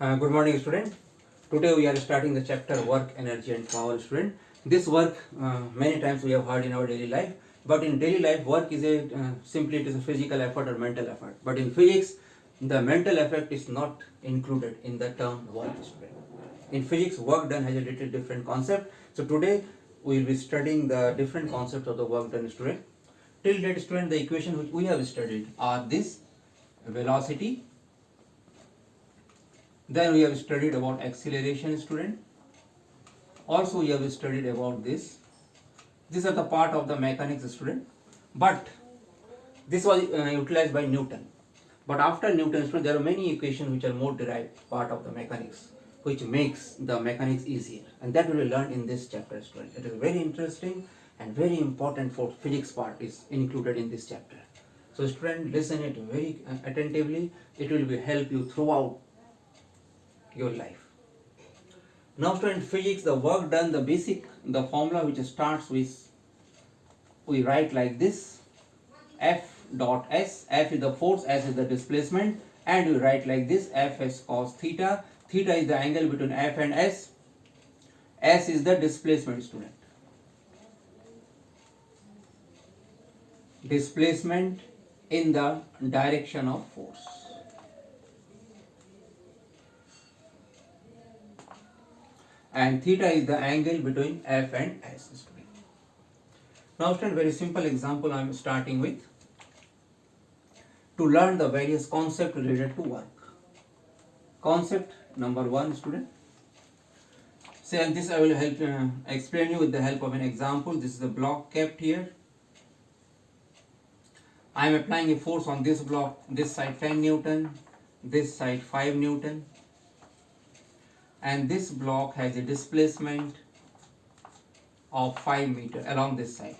Good morning, student. Today we are starting the chapter work, energy and power, student. This work many times we have heard in our daily life, but in daily life work is a simply it is a physical effort or mental effort. But in physics, the mental effort is not included in the term work, student. In physics, work done has a little different concept. So today we will be studying the different concepts of the work done, student. Till date, student, the equation which we have studied are this: velocity. Then we have studied about acceleration, student. Also we have studied about this. These are the part of the mechanics, student. But this was utilized by Newton. But after Newton, student, there are many equations which are more derived part of the mechanics, which makes the mechanics easier. And that we will learn in this chapter, student. It is very interesting and very important for physics part is included in this chapter. So student, listen it very attentively. It will be help you throughout your life. Now student, physics, the work done, the formula which starts with, we write like this: F dot S. F is the force, S is the displacement, and we write like this: Fs cos theta. Theta is the angle between F and S. S is the displacement, student. Displacement in the direction of force. And theta is the angle between F and S, student. Now student, very simple example I am starting with to learn the various concepts related to work. Concept number 1, student. Say, and this I will help explain you with the help of an example. This is a block kept here. I am applying a force on this block, this side 10 Newton, this side 5 Newton. And this block has a displacement of 5 meter along this side.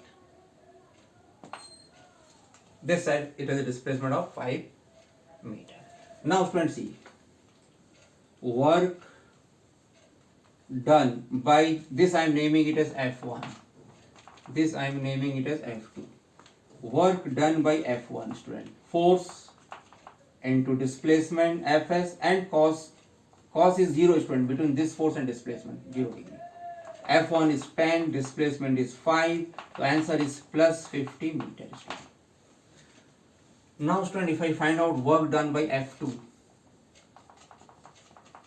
This side it has a displacement of 5 meter. Now students, see, work done by this, I am naming it as F1. This I am naming it as F2. Work done by F1, student. Force into displacement Fs, and cos is 0, student, between this force and displacement, 0 degree. F1 is 10, displacement is 5, the answer is plus 50 meters. Now student, if I find out work done by F2,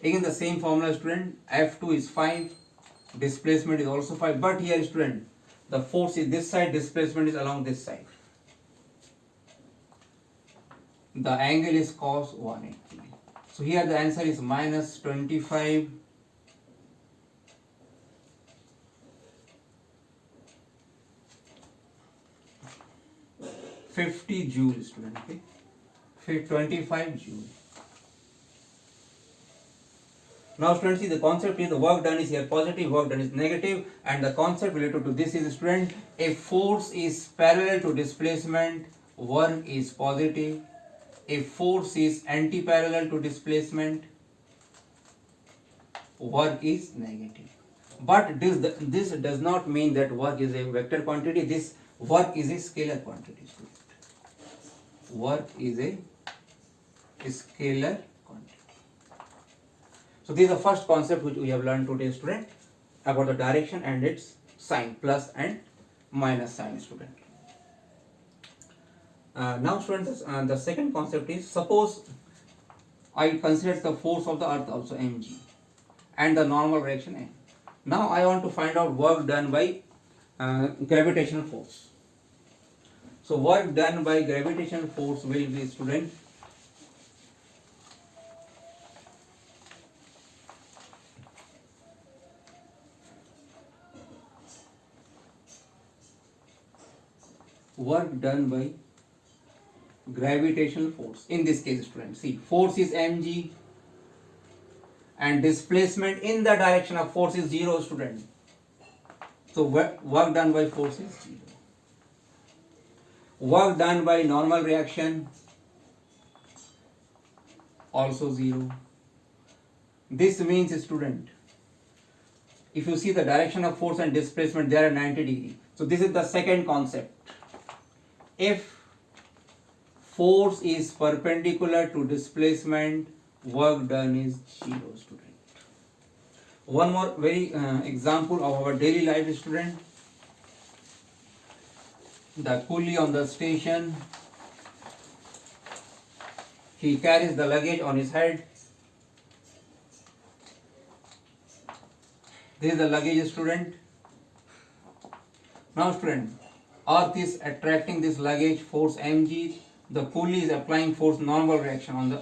again the same formula, student. F2 is 5, displacement is also 5, but here, student, the force is this side, displacement is along this side. The angle is cos 180. So here the answer is minus 25 50 joules, student. Okay, 25 joules. Now students, see, the concept is the work done is here positive, work done is negative, and the concept related to this is, student, if force is parallel to displacement, work is positive. If force is anti-parallel to displacement, work is negative. But this does not mean that work is a vector quantity. This work is a scalar quantity, student. Work is a scalar quantity. So this is the first concept which we have learned today, student, about the direction and its sign, plus and minus sign, student. Now students, the second concept is, suppose I consider the force of the earth also mg and the normal reaction m. Now I want to find out work done by gravitational force. So work done by gravitational force will be, student, work done by gravitational force. In this case, students, see, force is mg and displacement in the direction of force is 0, student. So work done by force is 0. Work done by normal reaction also 0. This means, student, if you see the direction of force and displacement, they are 90 degree. So this is the second concept. If force is perpendicular to displacement, work done is 0, student. One more very example of our daily life, student. The coolie on the station, he carries the luggage on his head. This is the luggage, student. Now, student, earth is attracting this luggage, force mg. The coolie is applying force, normal reaction on the,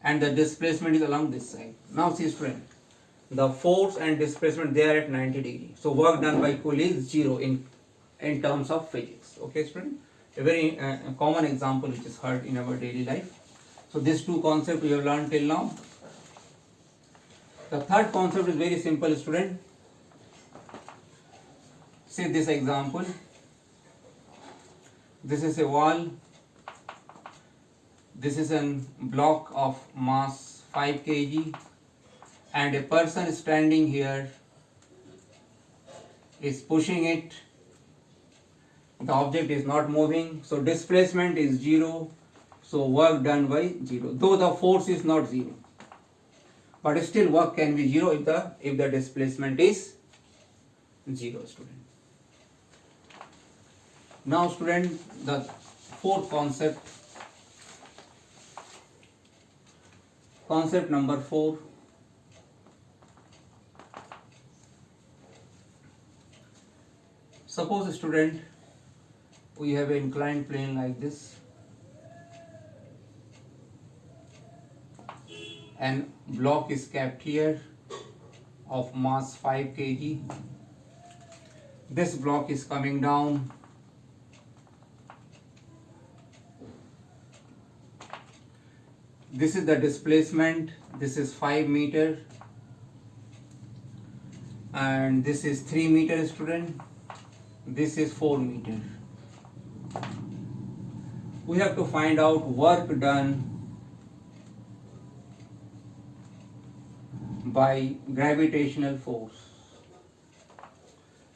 and the displacement is along this side. Now, see, student, the force and displacement, they are at 90 degrees. So work done by coolie is 0 in terms of physics. Okay, student, a very common example which is heard in our daily life. So these two concepts we have learned till now. The third concept is very simple, student. See this example. This is a wall. This is a block of mass 5 kg, and a person standing here is pushing it. The object is not moving, so displacement is 0. So work done by 0, though the force is not 0, but still work can be 0 if the displacement is 0, student. Now, student, the fourth concept, concept number 4. Suppose, student, we have an inclined plane like this, and block is kept here of mass 5 kg. This block is coming down. This is the displacement. This is 5 meter, and this is 3 meter, student. This is 4 meter. We have to find out work done by gravitational force.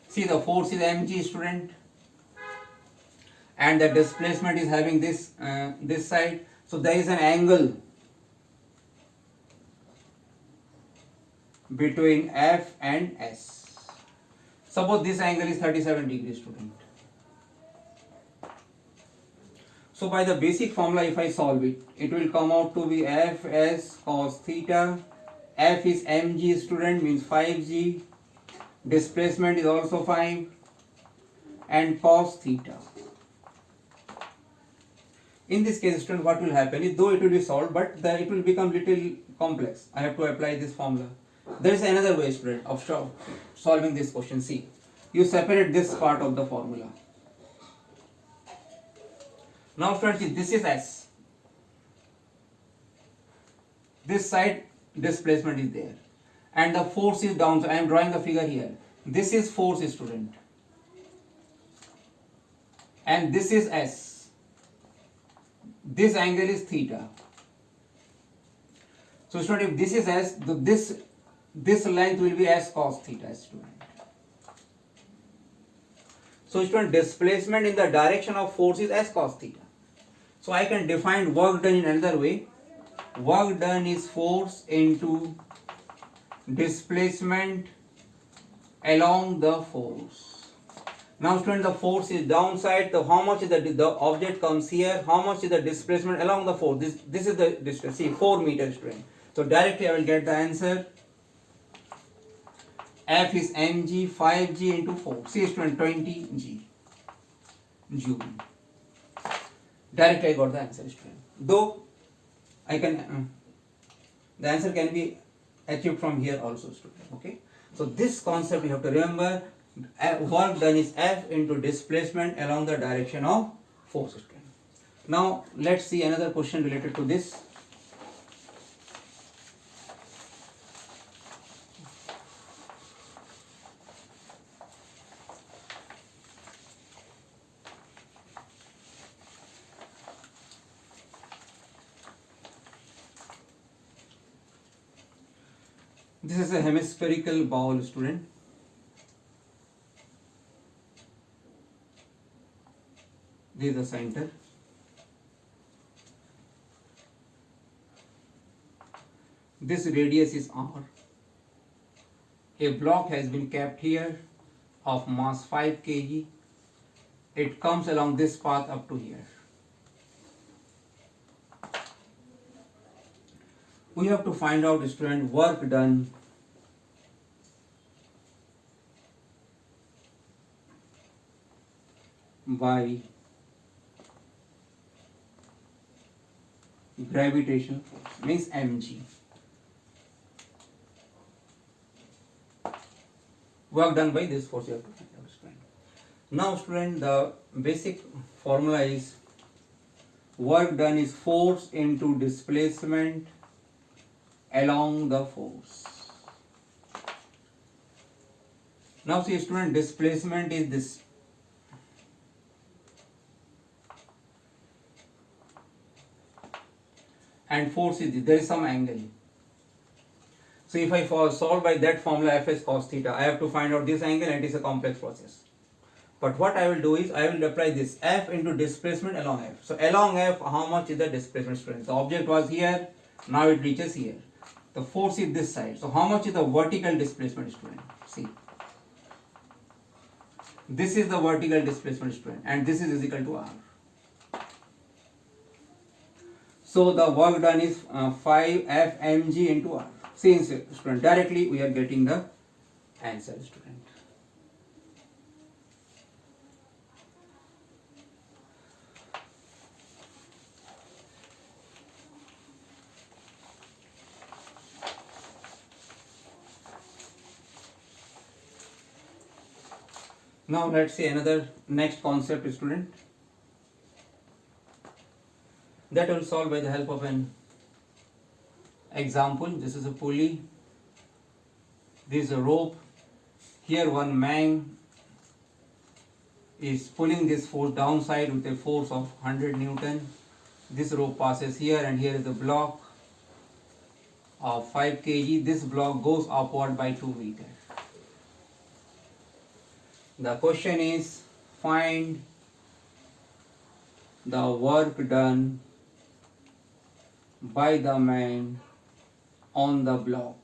See, the force is mg, student, and the displacement is having this this side. So there is an angle between F and S. Suppose this angle is 37 degrees, student. So by the basic formula, if I solve it, it will come out to be Fs cos theta. F is mg, student, means 5g. Displacement is also 5, and cos theta. In this case, student, what will happen is, though it will be solved, but it will become little complex. I have to apply this formula. There is another way, student, of solving this question. See, you separate this part of the formula. Now, student, see, this is S. This side displacement is there, and the force is down. So I am drawing the figure here. This is force, student, and this is S. This angle is theta. So, student, if this is S, this length will be S cos theta, student. So, student, displacement in the direction of force is S cos theta. So I can define work done in another way. Work done is force into displacement along the force. Now, student, the force is downside. So how much is the object comes here? How much is the displacement along the force? This is the distance. See, 4 meters, student. So directly I will get the answer. F is mg, 5g into 4. See, student, 20g joule. Directly I got the answer, student. Though I can, the answer can be achieved from here also, student. Okay. So this concept you have to remember. Work done is F into displacement along the direction of force, student. Now let's see another question related to this. This is a hemispherical bowl, student. This is the center. this radius is r. A block has been kept here of mass 5 kg. It comes along this path up to here. We have to find out, student, work done by gravitational force, means mg. Work done by this force you have to find out, student. Now, student, the basic formula is work done is force into displacement along the force. Now, see, student, displacement is this. And force is this. There is some angle. So if I solve by that formula Fs cos theta, I have to find out this angle, and it is a complex process. But what I will do is, I will apply this F into displacement along F. So along F, how much is the displacement, student? The object was here, now it reaches here. The force is this side. So how much is the vertical displacement, student? See. This is the vertical displacement, student, and this is equal to R. So the work done is 5 Fmg into R. Since, student, directly we are getting the answer, student. Now let's see another next concept, student. That will solve by the help of an example. This is a pulley. This is a rope. Here one man is pulling this force downside with a force of 100 Newton. This rope passes here, and here is the block of 5 kg. This block goes upward by 2 meters. The question is, find the work done by the man on the block.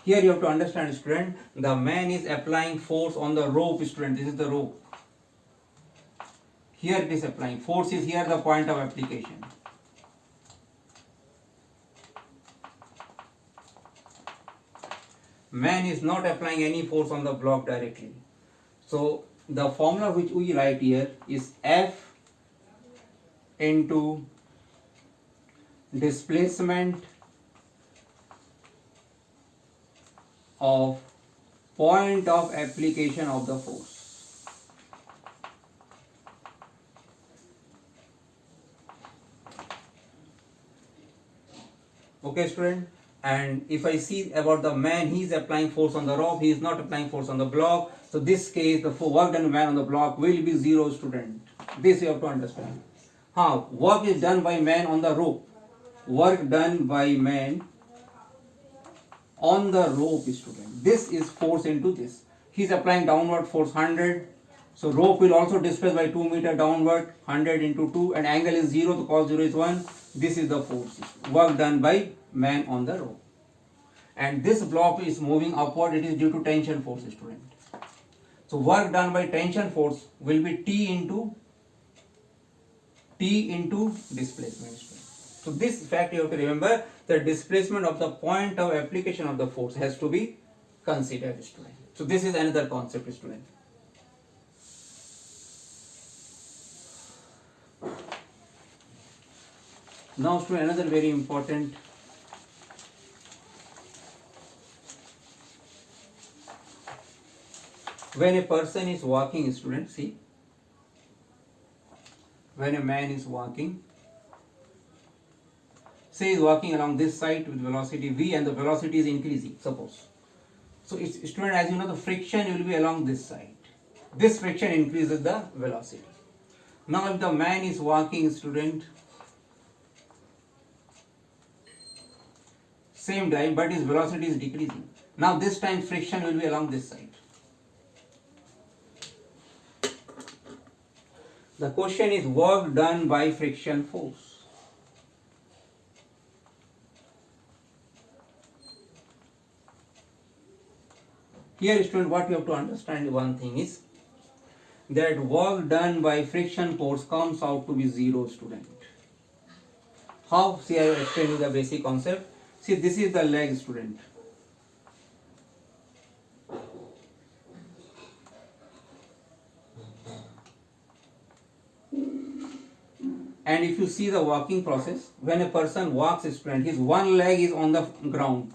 Here you have to understand, student, the man is applying force on the rope, student. This is the rope. Here it is applying. Force is here the point of application. Man is not applying any force on the block directly. So the formula which we write here is F into displacement of point of application of the force. Okay, student? And if I see about the man, he is applying force on the rope, he is not applying force on the block. So this case, the work done man on the block will be 0, student. This you have to understand. Work is done by man on the rope. Work done by man on the rope, student. This is force into this. He is applying downward force 100. So rope will also displace by 2 meter downward, 100 into 2, and angle is 0, the cos 0 is 1. This is the force. Work done by man on the rope. And this block is moving upward, it is due to tension force, student. So work done by tension force will be T into displacement, student. So this fact you have to remember, the displacement of the point of application of the force has to be considered, student. So this is another concept, student. Now, student, another very important when a person is walking, student, see, when a man is walking, say is walking along this side with velocity v, and the velocity is increasing, suppose. So it's, student, as you know, the friction will be along this side. This friction increases the velocity. Now if the man is walking, student, same time, but his velocity is decreasing. Now this time friction will be along this side. The question is work done by friction force. Here student, what you have to understand one thing is that work done by friction force comes out to be 0 student. How? See, I will explain you the basic concept. See, this is the leg student. And if you see the walking process, when a person walks student, his one leg is on the ground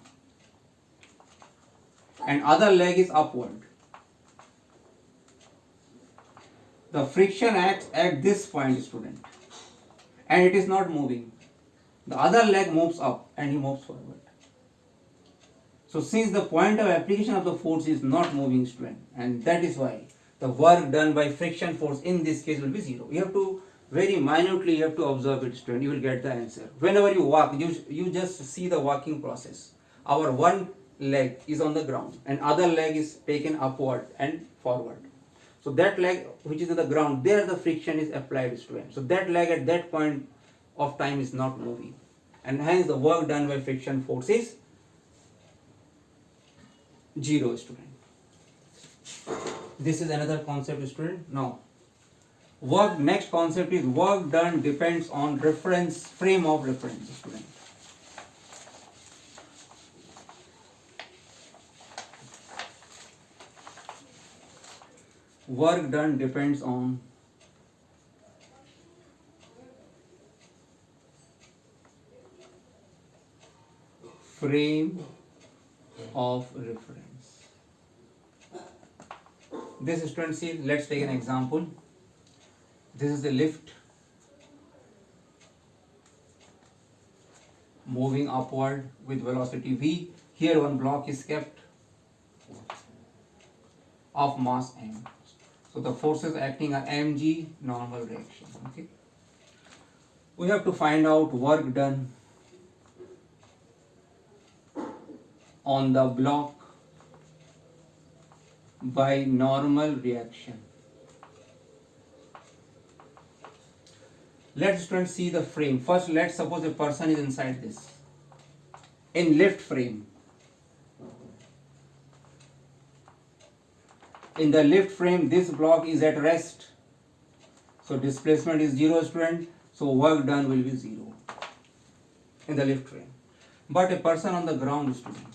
and other leg is upward. The friction acts at this point student and it is not moving. The other leg moves up and he moves forward. So since the point of application of the force is not moving student, and that is why the work done by friction force in this case will be 0. You have to very minutely you have to observe it student, you will get the answer. Whenever you walk, you just see the walking process. Our one leg is on the ground and other leg is taken upward and forward. So that leg which is on the ground, there the friction is applied student. So that leg at that point of time is not moving, and hence the work done by friction force is 0 student. This is another concept student. Now next concept is work done depends on reference, frame of reference student. Work done depends on frame of reference. This student, see, let's take an example. This is the lift moving upward with velocity v. Here one block is kept of mass m. So the forces acting are mg, normal reaction. Okay. We have to find out work done on the block by normal reaction. Let's students see the frame. First, let's suppose a person is inside this, in lift frame. In the lift frame, this block is at rest. So displacement is 0 student. So work done will be 0 in the lift frame. But a person on the ground student,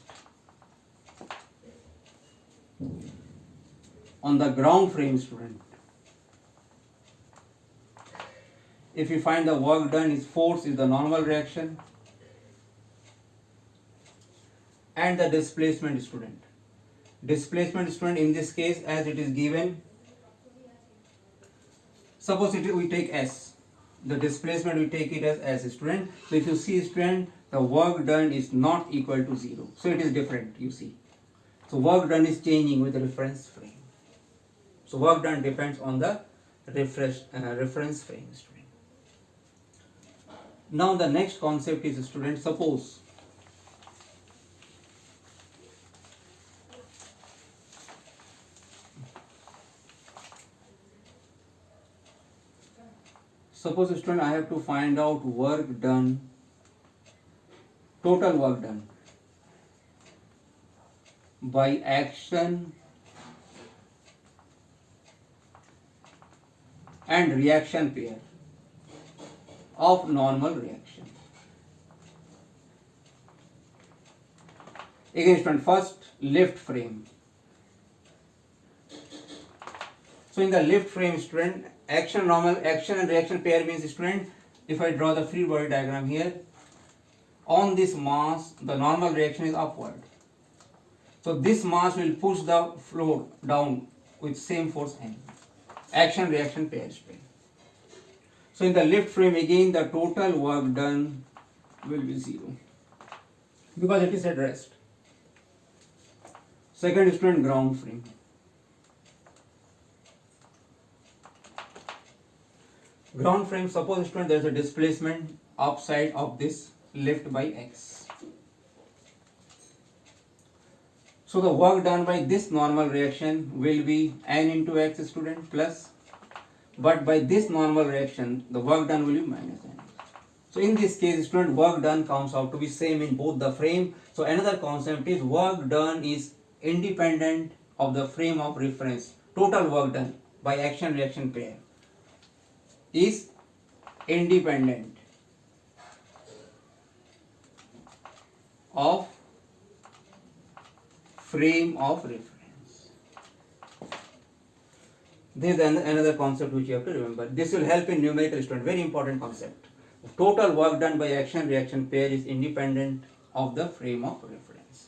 on the ground frame student, if you find the work done is force is the normal reaction and the displacement student. Displacement student in this case, as it is given, suppose we take S, the displacement we take it as S student. So if you see student, the work done is not equal to 0. So it is different, you see. So work done is changing with the reference frame. So work done depends on the reference frame student. Now the next concept is student, suppose student, I have to find out work done, total work done by action and reaction pair of normal reaction. Again student, first lift frame. So in the lift frame student, action and reaction pair means student, if I draw the free body diagram here, on this mass the normal reaction is upward. So this mass will push the floor down with same force n. Action reaction pair strain. So in the lift frame again the total work done will be 0 because it is at rest. Second student, ground frame. Ground frame, suppose student there is a displacement upside of this lift by x. So the work done by this normal reaction will be n into x student plus, but by this normal reaction the work done will be minus n. So in this case student, work done comes out to be same in both the frame. So another concept is work done is independent of the frame of reference, total work done by action reaction pair is independent of frame of reference. This is another concept which you have to remember. This will help in numerical student. Very important concept. Total work done by action reaction pair is independent of the frame of reference.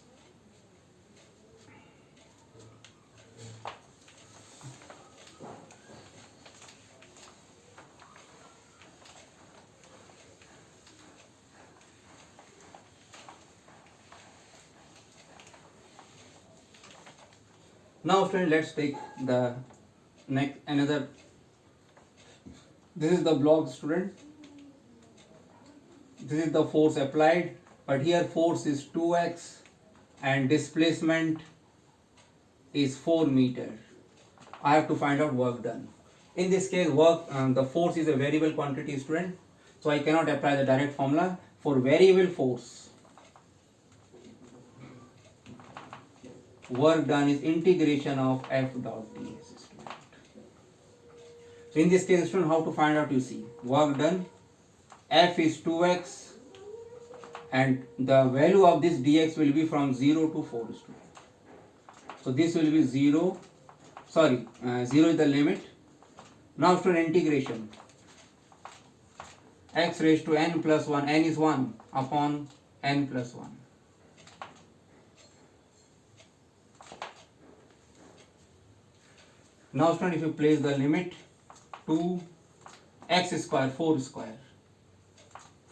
Now friend, let's take the next another. This is the block, student. This is the force applied, but here force is 2x and displacement is 4 meter. I have to find out work done. In this case, the force is a variable quantity, student, so I cannot apply the direct formula. For variable force, work done is integration of F dot ds, student. So in this case, student, how to find out? You see, work done, F is 2x and the value of this dx will be from 0 to 4, student. So this will be 0 is the limit. Now student, integration x raised to n plus 1, n is 1 upon n plus 1. Now student, if you place the limit to x square, 4 square,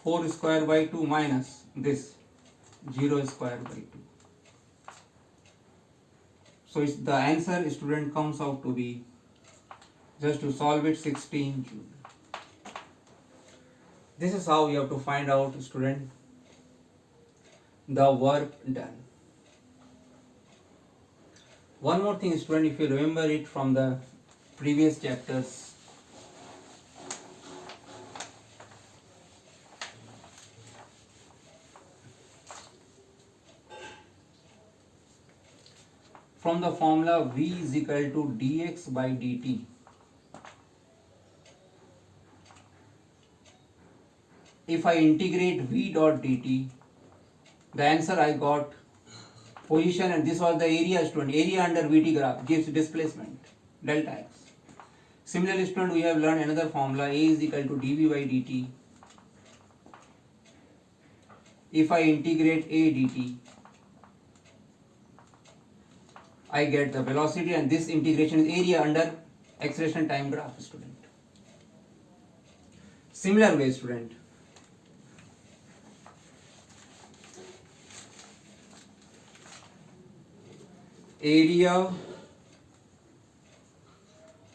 4 square by 2 minus this 0 square by 2. So the answer, student, comes out to be, just to solve it, 16 joule. This is how you have to find out, student, the work done. One more thing, student, if you remember it from the previous chapters, from the formula V is equal to dx by dt, if I integrate V dot dt, the answer I got position, and this was the area, student. Area under Vt graph gives displacement delta x. Similarly, student, we have learned another formula, A is equal to dV by dt. If I integrate A dt, I get the velocity, and this integration is area under acceleration time graph, student. Similar way, student, area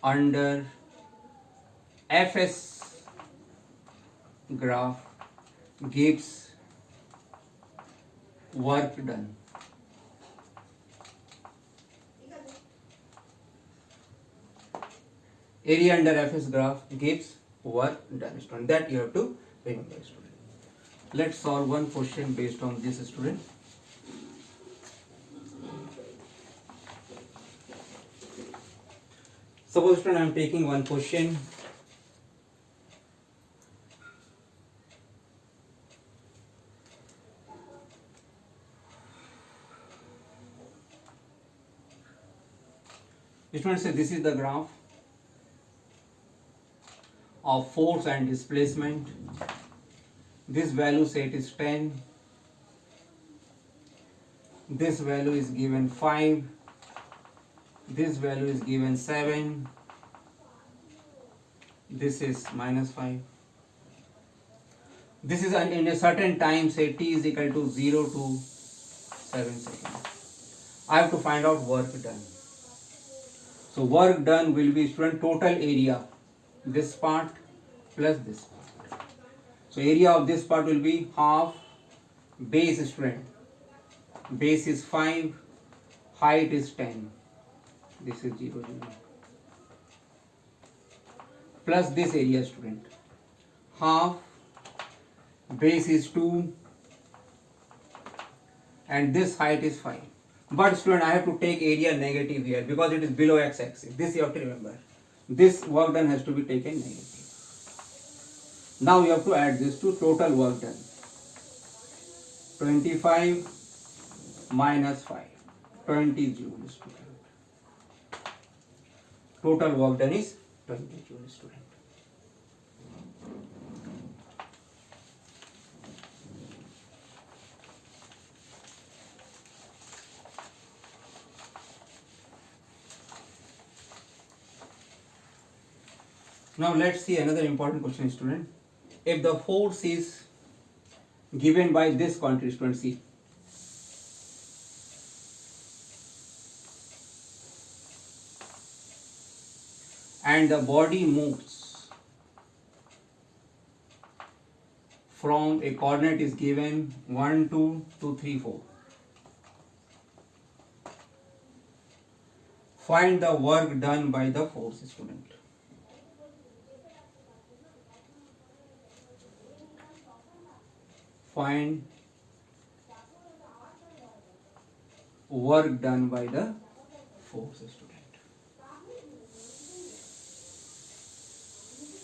under Fs graph gives work done. Area under Fs graph gives work done, student. That you have to remember, student. Let's solve one question based on this, student. Suppose, student, I am taking one question. Student, say this is the graph of force and displacement. This value, say it is 10. This value is given 5. This value is given 7. This is minus 5. This is in a certain time, say t is equal to 0 to 7 seconds. I have to find out work done. So work done will be, student, total area, this part plus this part. So area of this part will be half base, student. Base is 5, height is 10. This is 0, 0. Plus this area, student. Half, base is 2, and this height is 5. But student, I have to take area negative here because it is below x-axis. This you have to remember. This work done has to be taken negative. Now you have to add this to total work done. 25 minus 5, 20 joules, student. Total work done is 20 joules, student. Now let's see another important question, student. If the force is given by this quantity, student, see. And the body moves from a coordinate is given 1, 2, 2, 3, 4. Find the work done by the force, student. Find work done by the force, student.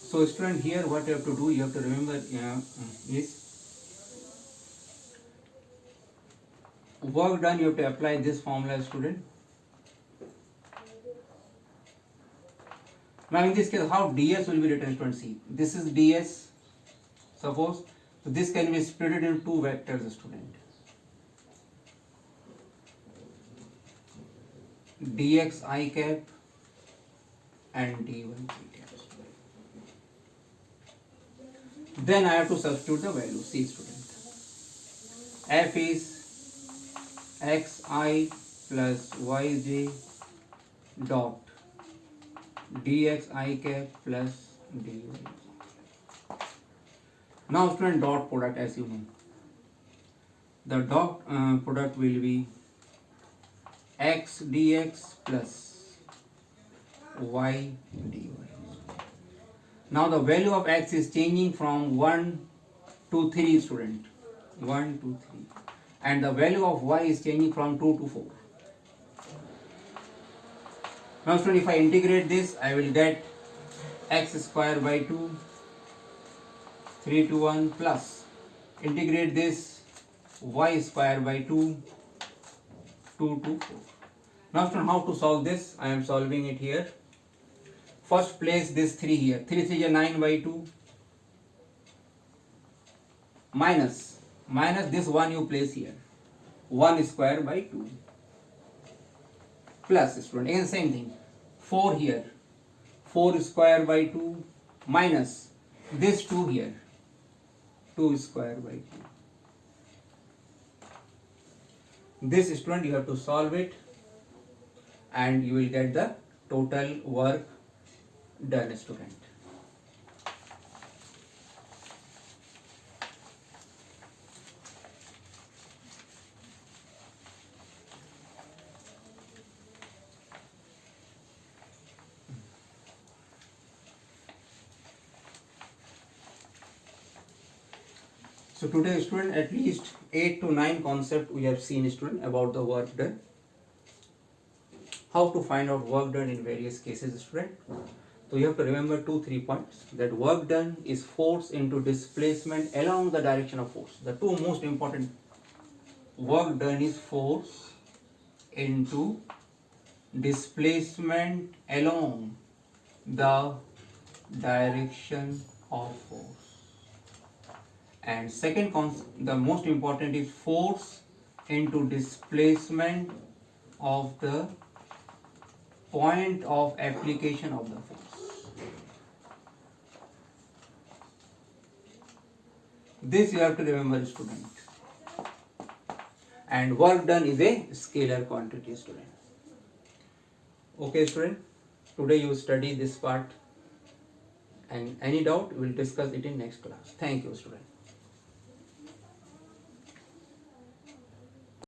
So student, here what you have to do, you have to remember is work done, you have to apply this formula, student. Now in this case, how ds will be written, student? See, this is ds, suppose. So this can be split into two vectors, student. dx I cap and dy j cap. Then I have to substitute the value. See, student, f is xi plus yj dot dx I cap plus dy. Now student, dot product, as you know, the dot product will be x dx plus y dy. Now the value of x is changing from 1 to 3, student, 1 to 3, and the value of y is changing from 2 to 4. Now student, if I integrate this, I will get x square by 2, 3 to 1 plus, integrate this, y square by 2, 2 to 4. Now student, how to solve this? I am solving it here. First place this 3 here, 3 3 is 9 by 2, minus this 1 you place here, 1 square by 2, plus, student, again same thing, 4 here, 4 square by 2, minus this 2 here, 2 square by 2. This, student, you have to solve it and you will get the total work done, student. So today, student, at least 8 to 9 concepts we have seen, student, about the work done. How to find out work done in various cases, student. So you have to remember 2-3 points. That work done is force into displacement along the direction of force. The two most important. Work done is force into displacement along the direction of force. And second the most important is force into displacement of the point of application of the force. This you have to remember, student. And work done is a scalar quantity, student. Okay, student. Today you study this part. And any doubt, we will discuss it in next class. Thank you, student.